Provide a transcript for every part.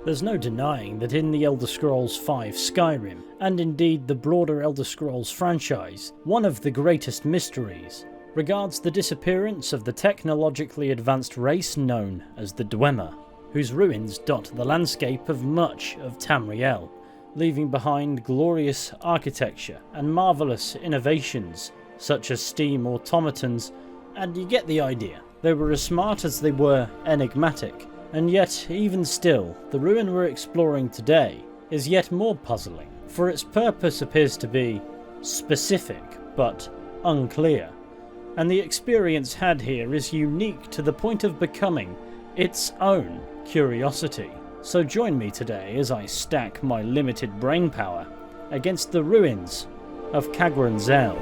There's no denying that in the Elder Scrolls V Skyrim, and indeed the broader Elder Scrolls franchise, one of the greatest mysteries regards the disappearance of the technologically advanced race known as the Dwemer, whose ruins dot the landscape of much of Tamriel, leaving behind glorious architecture and marvellous innovations such as steam automatons, and you get the idea. They were as smart as they were enigmatic. And yet, even still, the ruin we're exploring today is yet more puzzling, for its purpose appears to be specific, but unclear. And the experience had here is unique to the point of becoming its own curiosity. So join me today as I stack my limited brain power against the ruins of Kagrenzel.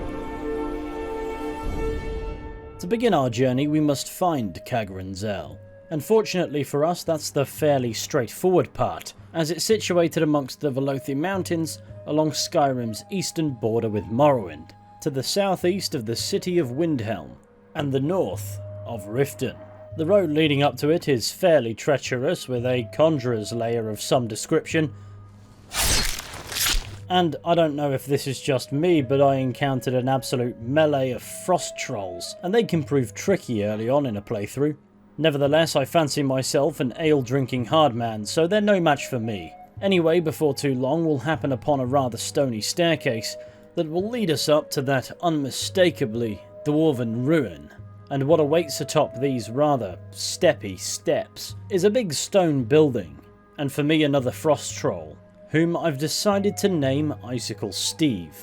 To begin our journey, we must find Kagrenzel. Unfortunately for us, that's the fairly straightforward part, as it's situated amongst the Velothi Mountains along Skyrim's eastern border with Morrowind, to the southeast of the city of Windhelm, and the north of Riften. The road leading up to it is fairly treacherous, with a conjurer's lair of some description. And I don't know if this is just me, but I encountered an absolute melee of frost trolls, and they can prove tricky early on in a playthrough. Nevertheless, I fancy myself an ale-drinking hard man, so they're no match for me. Anyway, before too long, we'll happen upon a rather stony staircase that will lead us up to that unmistakably dwarven ruin. And what awaits atop these rather steppy steps is a big stone building, and for me another frost troll, whom I've decided to name Icicle Steve.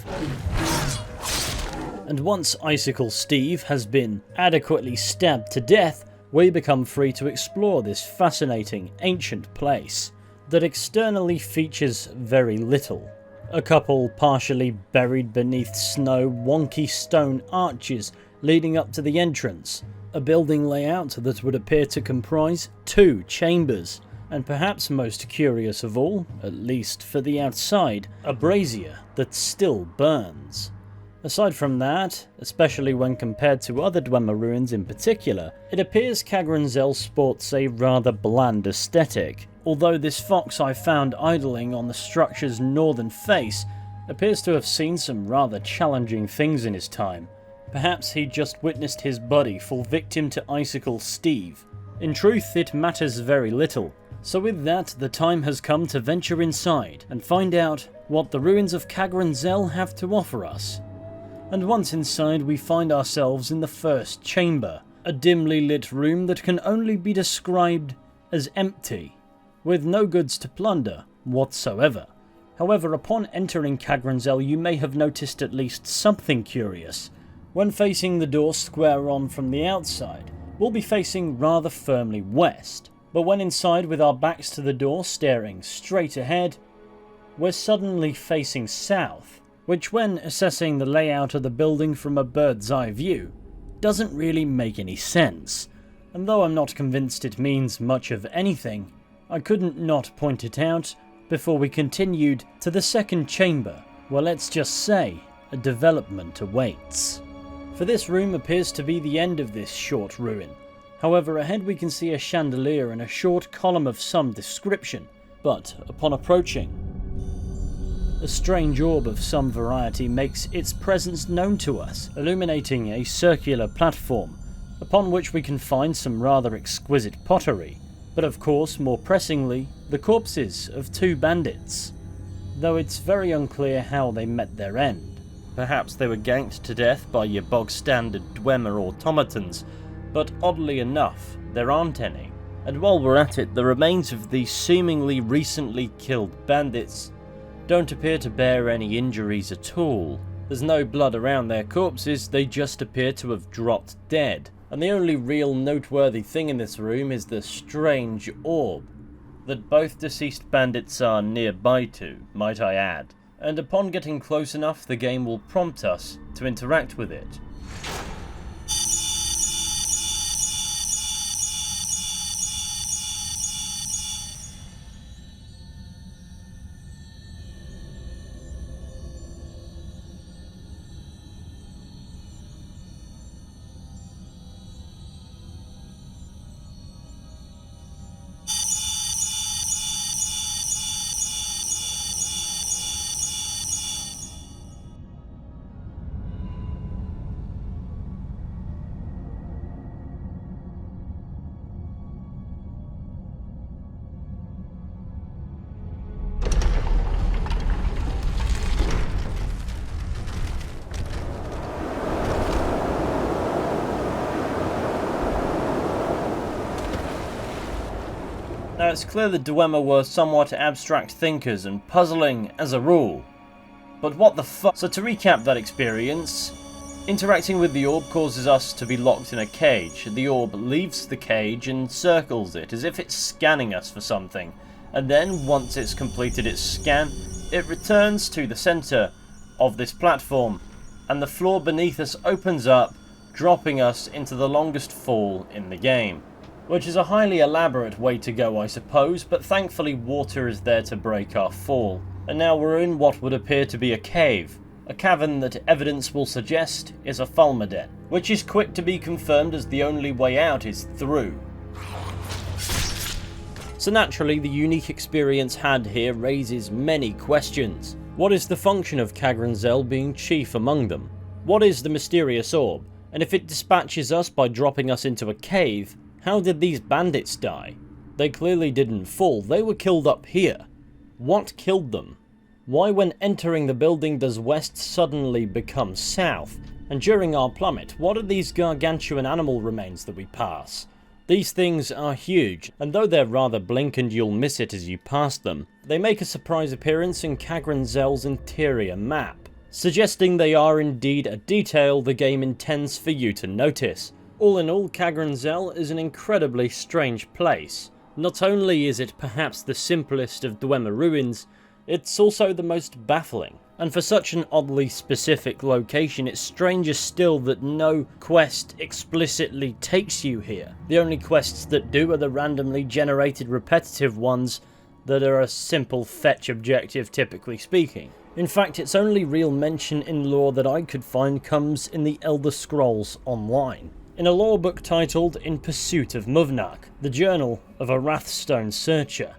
And once Icicle Steve has been adequately stabbed to death, we become free to explore this fascinating ancient place that externally features very little. A couple partially buried beneath snow, wonky stone arches leading up to the entrance, a building layout that would appear to comprise 2 chambers, and perhaps most curious of all, at least for the outside, a brazier that still burns. Aside from that, especially when compared to other Dwemer ruins in particular, it appears Kagrenzel sports a rather bland aesthetic, although this fox I found idling on the structure's northern face appears to have seen some rather challenging things in his time. Perhaps he just witnessed his buddy fall victim to Icicle Steve. In truth, it matters very little. So with that, the time has come to venture inside and find out what the ruins of Kagrenzel have to offer us. And once inside, we find ourselves in the first chamber, a dimly lit room that can only be described as empty, with no goods to plunder whatsoever. However, upon entering Kagrenzel, you may have noticed at least something curious. When facing the door square on from the outside, we'll be facing rather firmly west, but when inside with our backs to the door staring straight ahead, we're suddenly facing south, which when assessing the layout of the building from a bird's eye view, doesn't really make any sense. And though I'm not convinced it means much of anything, I couldn't not point it out before we continued to the second chamber, where let's just say a development awaits. For this room appears to be the end of this short ruin. However, ahead we can see a chandelier and a short column of some description, but upon approaching, a strange orb of some variety makes its presence known to us, illuminating a circular platform, upon which we can find some rather exquisite pottery, but of course, more pressingly, the corpses of 2 bandits, though it's very unclear how they met their end. Perhaps they were ganked to death by your bog-standard Dwemer automatons, but oddly enough, there aren't any. And while we're at it, the remains of these seemingly recently killed bandits don't appear to bear any injuries at all. There's no blood around their corpses, they just appear to have dropped dead. And the only real noteworthy thing in this room is the strange orb that both deceased bandits are nearby to, might I add. And upon getting close enough, the game will prompt us to interact with it. Now it's clear the Dwemer were somewhat abstract thinkers and puzzling as a rule. But what the fuck? So to recap that experience, interacting with the orb causes us to be locked in a cage. The orb leaves the cage and circles it as if it's scanning us for something. And then, once it's completed its scan, it returns to the centre of this platform, and the floor beneath us opens up, dropping us into the longest fall in the game. Which is a highly elaborate way to go, I suppose, but thankfully water is there to break our fall. And now we're in what would appear to be a cave. A cavern that evidence will suggest is a Fulmaden, which is quick to be confirmed as the only way out is through. So naturally, the unique experience had here raises many questions. What is the function of Kagrenzel being chief among them? What is the mysterious orb? And if it dispatches us by dropping us into a cave, how did these bandits die? They clearly didn't fall, they were killed up here. What killed them? Why when entering the building does west suddenly become south? And during our plummet, what are these gargantuan animal remains that we pass? These things are huge, and though they're rather blink and you'll miss it as you pass them, they make a surprise appearance in Kagrenzel's interior map, suggesting they are indeed a detail the game intends for you to notice. All in all, Kagrenzel is an incredibly strange place. Not only is it perhaps the simplest of Dwemer ruins, it's also the most baffling. And for such an oddly specific location, it's stranger still that no quest explicitly takes you here. The only quests that do are the randomly generated repetitive ones that are a simple fetch objective, typically speaking. In fact, its only real mention in lore that I could find comes in the Elder Scrolls Online, in a lore book titled In Pursuit of Muvnak, the journal of a Wrathstone searcher.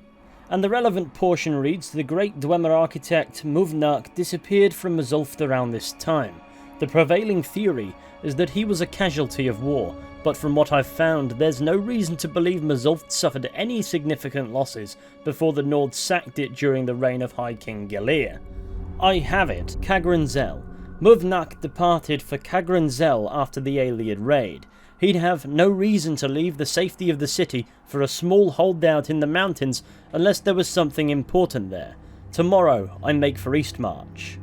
And the relevant portion reads, the great Dwemer architect Muvnak disappeared from Mazulft around this time. The prevailing theory is that he was a casualty of war, but from what I've found, there's no reason to believe Mazulft suffered any significant losses before the Nords sacked it during the reign of High King Gileer. I have it, Kagrenzel. Muvnak departed for Kagrenzel after the Ayleid raid. He'd have no reason to leave the safety of the city for a small holdout in the mountains unless there was something important there. Tomorrow I make for Eastmarch.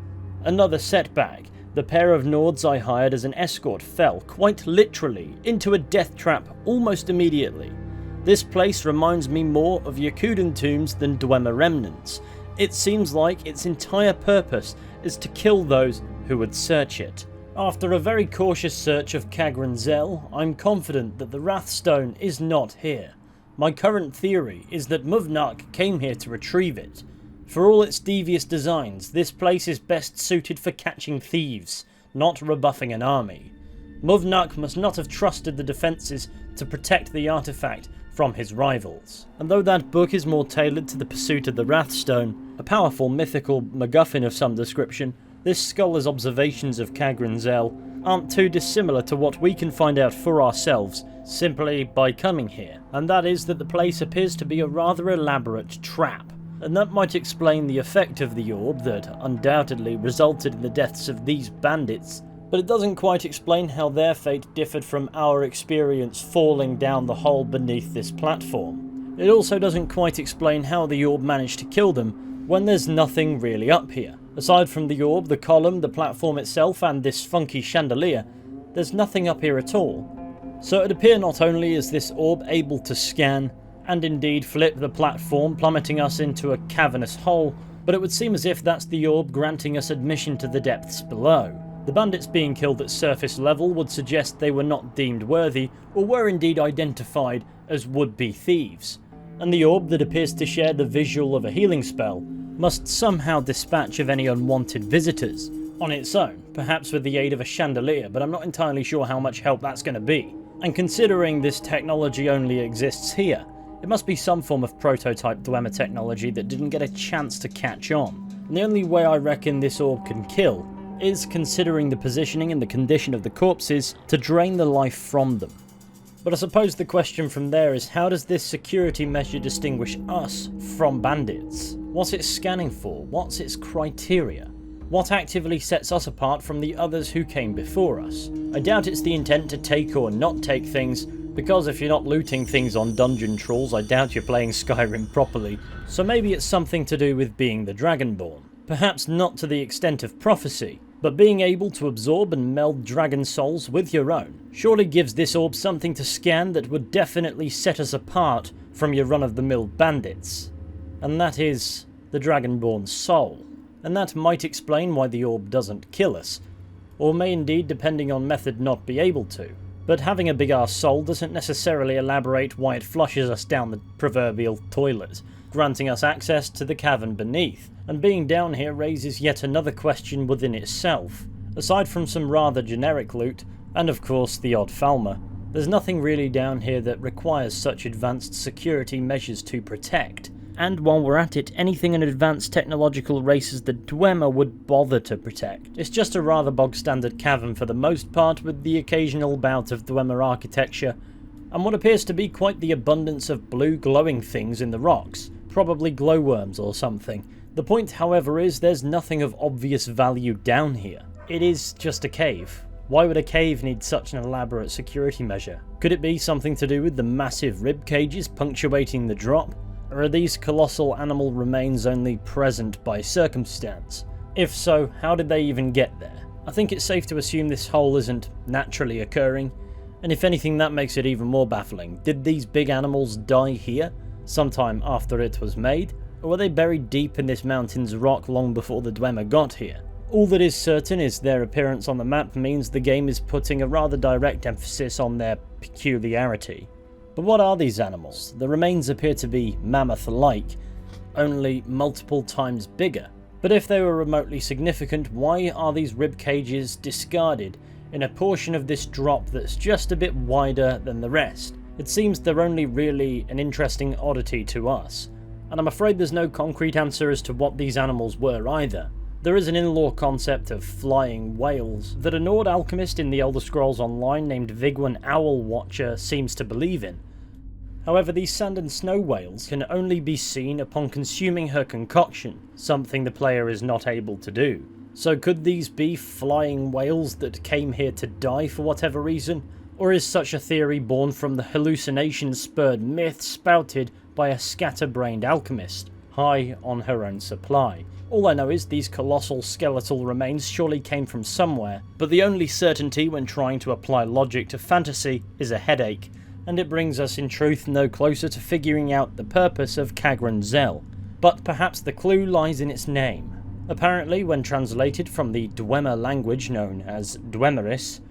Another setback. The pair of Nords I hired as an escort fell, quite literally, into a death trap almost immediately. This place reminds me more of Yakuden tombs than Dwemer remnants. It seems like its entire purpose is to kill those who would search it. After a very cautious search of Kagrenzel, I'm confident that the Wrathstone is not here. My current theory is that Muvnak came here to retrieve it. For all its devious designs, this place is best suited for catching thieves, not rebuffing an army. Muvnak must not have trusted the defences to protect the artifact from his rivals. And though that book is more tailored to the pursuit of the Wrathstone, a powerful mythical MacGuffin of some description, this scholar's observations of Kagrenzel aren't too dissimilar to what we can find out for ourselves simply by coming here, and that is that the place appears to be a rather elaborate trap. And that might explain the effect of the orb that undoubtedly resulted in the deaths of these bandits, but it doesn't quite explain how their fate differed from our experience falling down the hole beneath this platform. It also doesn't quite explain how the orb managed to kill them when there's nothing really up here. Aside from the orb, the column, the platform itself, and this funky chandelier, there's nothing up here at all. So it'd appear not only is this orb able to scan, and indeed flip the platform, plummeting us into a cavernous hole, but it would seem as if that's the orb granting us admission to the depths below. The bandits being killed at surface level would suggest they were not deemed worthy, or were indeed identified as would-be thieves. And the orb that appears to share the visual of a healing spell must somehow dispatch of any unwanted visitors, on its own, perhaps with the aid of a chandelier, but I'm not entirely sure how much help that's going to be. And considering this technology only exists here, it must be some form of prototype Dwemer technology that didn't get a chance to catch on. And the only way I reckon this orb can kill is, considering the positioning and the condition of the corpses, to drain the life from them. But I suppose the question from there is, how does this security measure distinguish us from bandits? What's it scanning for? What's its criteria? What actively sets us apart from the others who came before us? I doubt it's the intent to take or not take things, Because if you're not looting things on dungeon trawls, I doubt you're playing Skyrim properly, so maybe it's something to do with being the Dragonborn. Perhaps not to the extent of prophecy, but being able to absorb and meld dragon souls with your own surely gives this orb something to scan that would definitely set us apart from your run-of-the-mill bandits. And that is the Dragonborn's soul. And that might explain why the orb doesn't kill us, or may indeed, depending on method, not be able to. But having a big-ass soul doesn't necessarily elaborate why it flushes us down the proverbial toilet, granting us access to the cavern beneath. And being down here raises yet another question within itself. Aside from some rather generic loot, and of course the odd Falmer, there's nothing really down here that requires such advanced security measures to protect. And while we're at it, anything an advanced technological race as the Dwemer would bother to protect. It's just a rather bog-standard cavern for the most part, with the occasional bout of Dwemer architecture, and what appears to be quite the abundance of blue glowing things in the rocks, probably glowworms or something. The point, however, is there's nothing of obvious value down here. It is just a cave. Why would a cave need such an elaborate security measure? Could it be something to do with the massive rib cages punctuating the drop? Or are these colossal animal remains only present by circumstance? If so, how did they even get there? I think it's safe to assume this hole isn't naturally occurring, and if anything that makes it even more baffling. Did these big animals die here, sometime after it was made? Or were they buried deep in this mountain's rock long before the Dwemer got here? All that is certain is their appearance on the map means the game is putting a rather direct emphasis on their peculiarity. But what are these animals? The remains appear to be mammoth-like, only multiple times bigger. But if they were remotely significant, why are these rib cages discarded in a portion of this drop that's just a bit wider than the rest? It seems they're only really an interesting oddity to us, and I'm afraid there's no concrete answer as to what these animals were either. There is an in-lore concept of flying whales that a Nord alchemist in the Elder Scrolls Online named Vigwen Owl Watcher seems to believe in. However, these sand and snow whales can only be seen upon consuming her concoction, something the player is not able to do. So could these be flying whales that came here to die for whatever reason? Or is such a theory born from the hallucination-spurred myth spouted by a scatterbrained alchemist, high on her own supply? All I know is these colossal skeletal remains surely came from somewhere, but the only certainty when trying to apply logic to fantasy is a headache, and it brings us in truth no closer to figuring out the purpose of Kagrenzel. But perhaps the clue lies in its name. Apparently, when translated from the Dwemer language known as Dwemeris,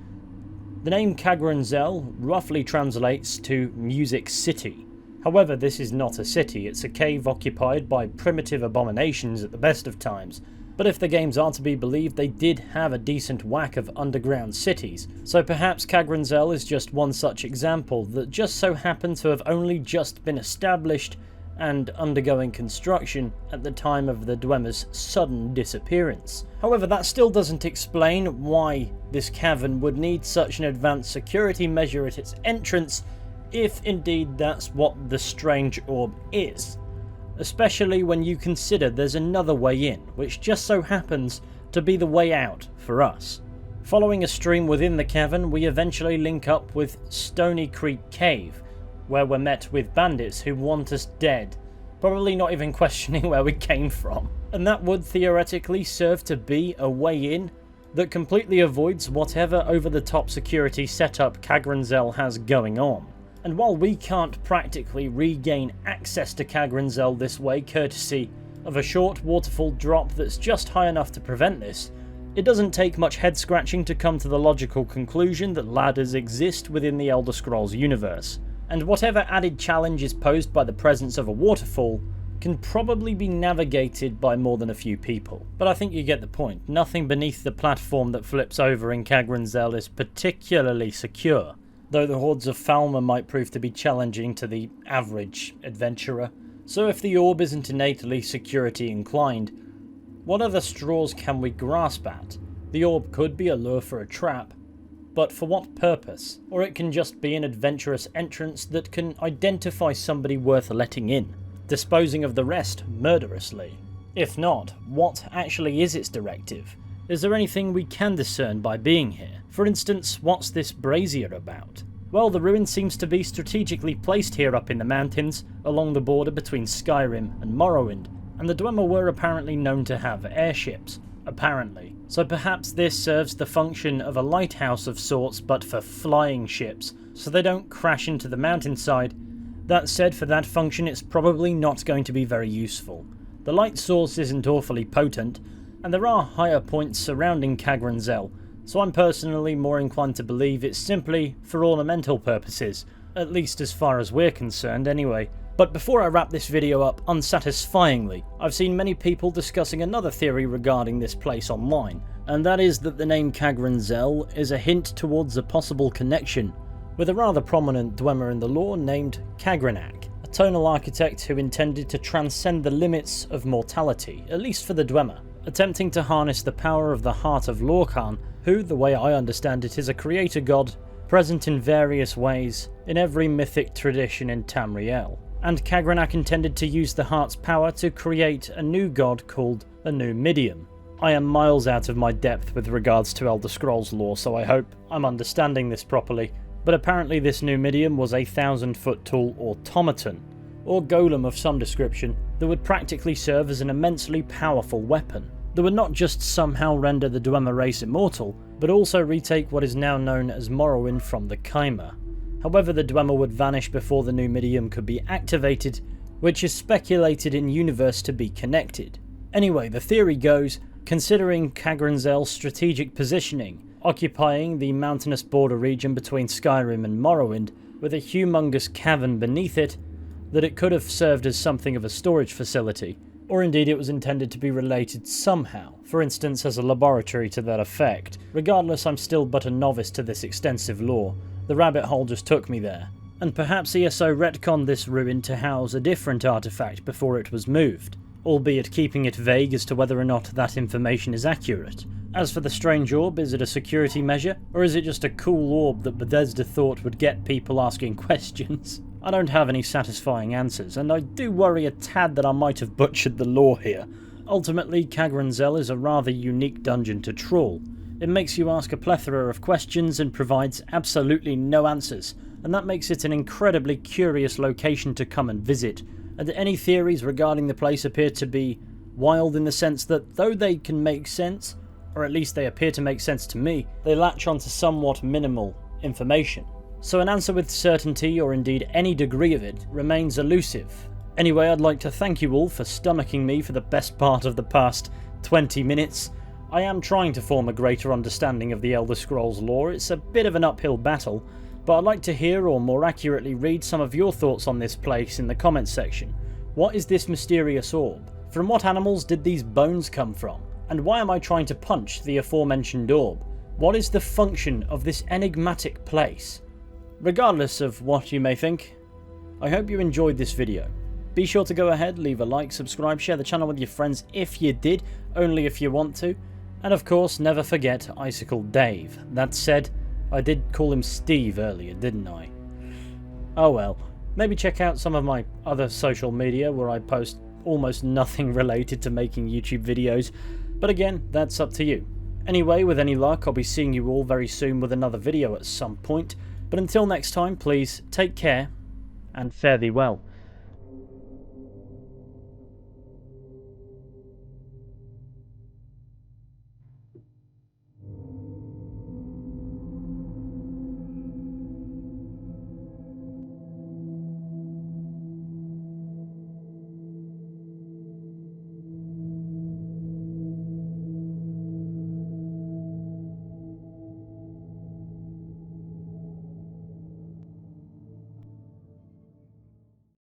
the name Kagrenzel roughly translates to Music City. However, this is not a city, it's a cave occupied by primitive abominations at the best of times. But if the games are to be believed, they did have a decent whack of underground cities, so perhaps Kagrenzel is just one such example that just so happened to have only just been established and undergoing construction at the time of the Dwemer's sudden disappearance. However, that still doesn't explain why this cavern would need such an advanced security measure at its entrance, if indeed that's what the strange orb is. Especially when you consider there's another way in, which just so happens to be the way out for us. Following a stream within the cavern, we eventually link up with Stony Creek Cave, where we're met with bandits who want us dead, probably not even questioning where we came from. And that would theoretically serve to be a way in that completely avoids whatever over-the-top security setup Kagrenzel has going on. And while we can't practically regain access to Kagrenzel this way courtesy of a short waterfall drop that's just high enough to prevent this, it doesn't take much head scratching to come to the logical conclusion that ladders exist within the Elder Scrolls universe, and whatever added challenge is posed by the presence of a waterfall can probably be navigated by more than a few people. But I think you get the point. Nothing beneath the platform that flips over in Kagrenzel is particularly secure, though the hordes of Falmer might prove to be challenging to the average adventurer. So if the orb isn't innately security inclined, what other straws can we grasp at? The orb could be a lure for a trap, but for what purpose? Or it can just be an adventurous entrance that can identify somebody worth letting in, disposing of the rest murderously. If not, what actually is its directive? Is there anything we can discern by being here? For instance, what's this brazier about? Well, the ruin seems to be strategically placed here up in the mountains, along the border between Skyrim and Morrowind, and the Dwemer were apparently known to have airships. Apparently. So perhaps this serves the function of a lighthouse of sorts, but for flying ships, so they don't crash into the mountainside. That said, for that function it's probably not going to be very useful. The light source isn't awfully potent, and there are higher points surrounding Kagrenzel, so I'm personally more inclined to believe it's simply for ornamental purposes, at least as far as we're concerned anyway. But before I wrap this video up unsatisfyingly, I've seen many people discussing another theory regarding this place online, and that is that the name Kagrenzel is a hint towards a possible connection with a rather prominent Dwemer in the lore named Kagrenak, a tonal architect who intended to transcend the limits of mortality, at least for the Dwemer, attempting to harness the power of the heart of Lorcan, who, the way I understand it, is a creator god present in various ways in every mythic tradition in Tamriel. And Kagrenak intended to use the heart's power to create a new god called a new medium. I am miles out of my depth with regards to Elder Scrolls lore, so I hope I'm understanding this properly, but apparently this new medium was a 1,000-foot tall automaton, or golem of some description, that would practically serve as an immensely powerful weapon, that would not just somehow render the Dwemer race immortal, but also retake what is now known as Morrowind from the Chimera. However, the Dwemer would vanish before the new medium could be activated, which is speculated in universe to be connected. Anyway, the theory goes, considering Kagrenzel's strategic positioning, occupying the mountainous border region between Skyrim and Morrowind, with a humongous cavern beneath it, that it could have served as something of a storage facility, or indeed it was intended to be related somehow, for instance as a laboratory to that effect. Regardless, I'm still but a novice to this extensive lore. The rabbit hole just took me there, and perhaps ESO retconned this ruin to house a different artifact before it was moved, albeit keeping it vague as to whether or not that information is accurate. As for the strange orb, is it a security measure, or is it just a cool orb that Bethesda thought would get people asking questions? I don't have any satisfying answers, and I do worry a tad that I might have butchered the lore here. Ultimately, Kagrenzel is a rather unique dungeon to trawl. It makes you ask a plethora of questions and provides absolutely no answers, and that makes it an incredibly curious location to come and visit, and any theories regarding the place appear to be wild in the sense that though they can make sense, or at least they appear to make sense to me, they latch onto somewhat minimal information. So an answer with certainty, or indeed any degree of it, remains elusive. Anyway, I'd like to thank you all for stomaching me for the best part of the past 20 minutes. I am trying to form a greater understanding of the Elder Scrolls lore. It's a bit of an uphill battle, but I'd like to hear, or more accurately read, some of your thoughts on this place in the comments section. What is this mysterious orb? From what animals did these bones come from? And why am I trying to punch the aforementioned orb? What is the function of this enigmatic place? Regardless of what you may think, I hope you enjoyed this video. Be sure to go ahead, leave a like, subscribe, share the channel with your friends if you did, only if you want to. And of course, never forget Icicle Dave. That said, I did call him Steve earlier, didn't I? Oh well. Maybe check out some of my other social media where I post almost nothing related to making YouTube videos. But again, that's up to you. Anyway, with any luck, I'll be seeing you all very soon with another video at some point. But until next time, please take care and fare thee well.